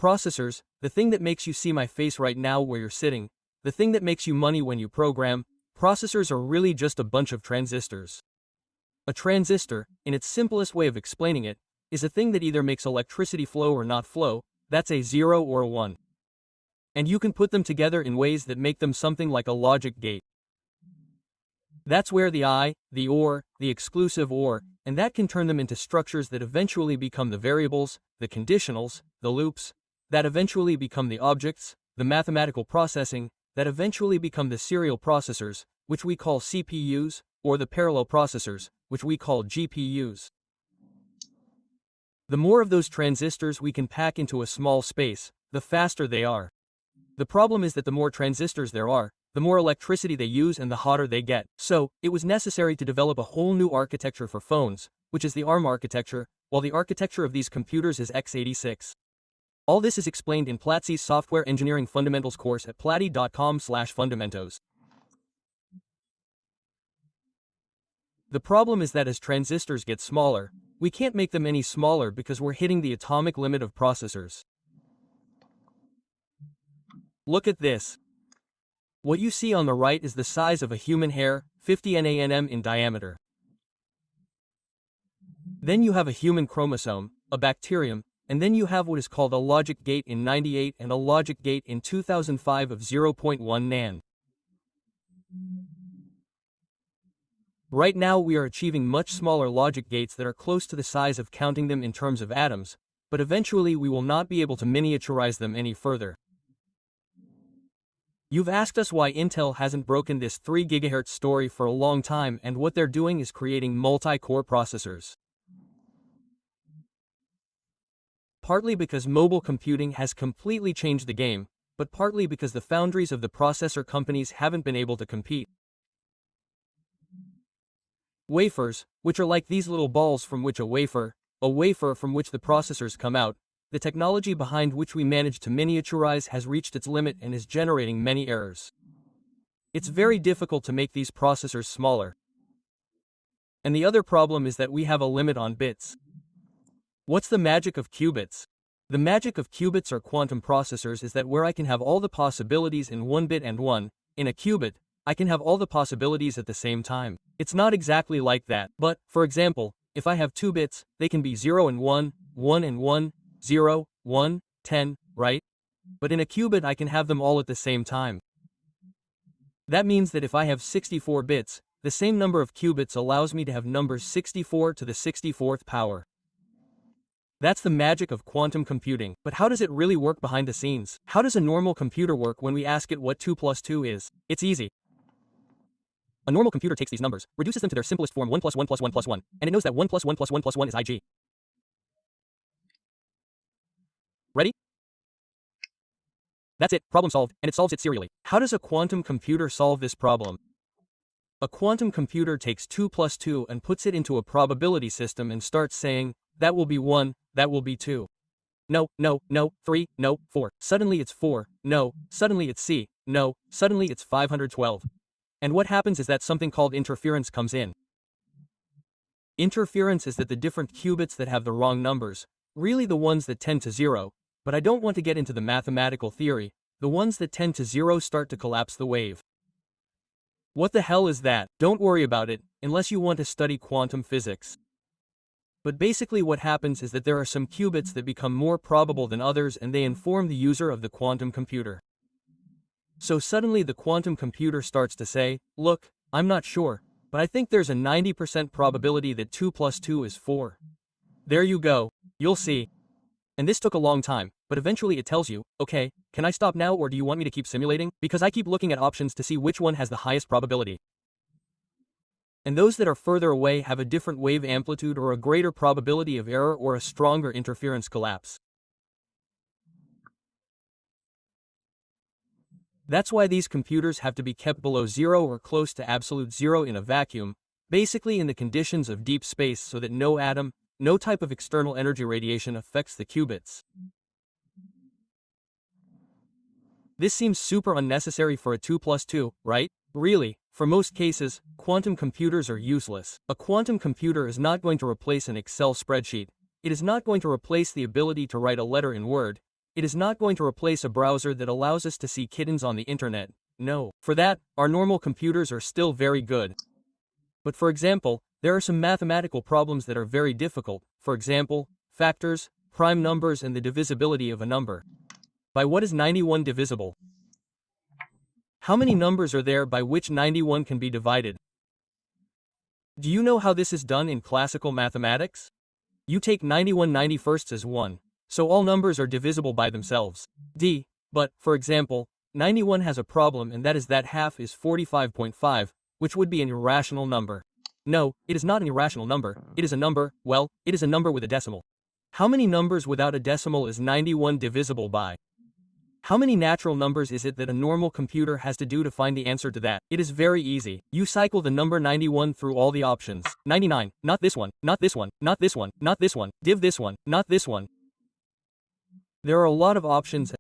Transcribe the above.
Processors, the thing that makes you see my face right now where you're sitting, the thing that makes you money when you program, processors are really just a bunch of transistors. A transistor, in its simplest way of explaining it, is a thing that either makes electricity flow or not flow, that's a 0 or a 1. And you can put them together in ways that make them something like a logic gate. That's where the I, the OR, the exclusive OR, and that can turn them into structures that eventually become the variables, the conditionals, the loops, that eventually become the objects, the mathematical processing, that eventually become the serial processors, which we call CPUs, or the parallel processors, which we call GPUs. The more of those transistors we can pack into a small space, the faster they are. The problem is that the more transistors there are, the more electricity they use and the hotter they get. So, it was necessary to develop a whole new architecture for phones, which is the ARM architecture, while the architecture of these computers is x86. All this is explained in Platzi's Software Engineering Fundamentals course at platzi.com/fundamentos. The problem is that as transistors get smaller, we can't make them any smaller because we're hitting the atomic limit of processors. Look at this. What you see on the right is the size of a human hair, 50 nm in diameter. Then you have a human chromosome, a bacterium, and then you have what is called a logic gate in 98 and a logic gate in 2005 of 0.1 nan. Right now we are achieving much smaller logic gates that are close to the size of counting them in terms of atoms, but eventually we will not be able to miniaturize them any further. You've asked us why Intel hasn't broken this 3 GHz story for a long time, and what they're doing is creating multi-core processors. Partly because mobile computing has completely changed the game, but partly because the foundries of the processor companies haven't been able to compete. Wafers, which are like these little balls from which a wafer from which the processors come out, the technology behind which we manage to miniaturize has reached its limit and is generating many errors. It's very difficult to make these processors smaller. And the other problem is that we have a limit on bits. What's the magic of qubits? The magic of qubits or quantum processors is that where I can have all the possibilities in one bit and one, in a qubit, I can have all the possibilities at the same time. It's not exactly like that, but, for example, if I have 2 bits, they can be 0 and 1, 1 and 1, 0, 1, 10, right? But in a qubit I can have them all at the same time. That means that if I have 64 bits, the same number of qubits allows me to have numbers 64 to the 64th power. That's the magic of quantum computing. But how does it really work behind the scenes? How does a normal computer work when we ask it what 2 plus 2 is? It's easy. A normal computer takes these numbers, reduces them to their simplest form 1 plus 1 plus 1 plus 1, and it knows that 1 plus 1 plus 1 plus 1 is Ig. Ready? That's it, problem solved, and it solves it serially. How does a quantum computer solve this problem? A quantum computer takes 2 plus 2 and puts it into a probability system and starts saying, that will be 1, that will be 2. No, 3, no, 4. Suddenly it's 4, no, suddenly it's C, no, suddenly it's 512. And what happens is that something called interference comes in. Interference is that the different qubits that have the wrong numbers, really the ones that tend to 0, but I don't want to get into the mathematical theory, the ones that tend to 0 start to collapse the wave. What the hell is that? Don't worry about it, unless you want to study quantum physics. But basically what happens is that there are some qubits that become more probable than others and they inform the user of the quantum computer. So suddenly the quantum computer starts to say, look, I'm not sure, but I think there's a 90% probability that 2 plus 2 is 4. There you go, you'll see. And this took a long time, but eventually it tells you, okay, can I stop now or do you want me to keep simulating? Because I keep looking at options to see which one has the highest probability. And those that are further away have a different wave amplitude or a greater probability of error or a stronger interference collapse. That's why these computers have to be kept below 0 or close to absolute 0 in a vacuum, basically in the conditions of deep space so that no atom, no type of external energy radiation affects the qubits. This seems super unnecessary for a 2 plus 2, right? Really, for most cases, quantum computers are useless. A quantum computer is not going to replace an Excel spreadsheet. It is not going to replace the ability to write a letter in Word. It is not going to replace a browser that allows us to see kittens on the internet. No. For that, our normal computers are still very good. But for example, there are some mathematical problems that are very difficult. For example, factors, prime numbers, and the divisibility of a number. By what is 91 divisible? How many numbers are there by which 91 can be divided? Do you know how this is done in classical mathematics? You take 91 91sts as 1, so all numbers are divisible by themselves. But, for example, 91 has a problem, and that is that half is 45.5, which would be an irrational number. No, it is not an irrational number. It is a number, well, it is a number with a decimal. How many numbers without a decimal is 91 divisible by? How many natural numbers is it that a normal computer has to do to find the answer to that? It is very easy. You cycle the number 91 through all the options. 99, not this one, not this one, not this one, not this one, div this one, not this one. There are a lot of options.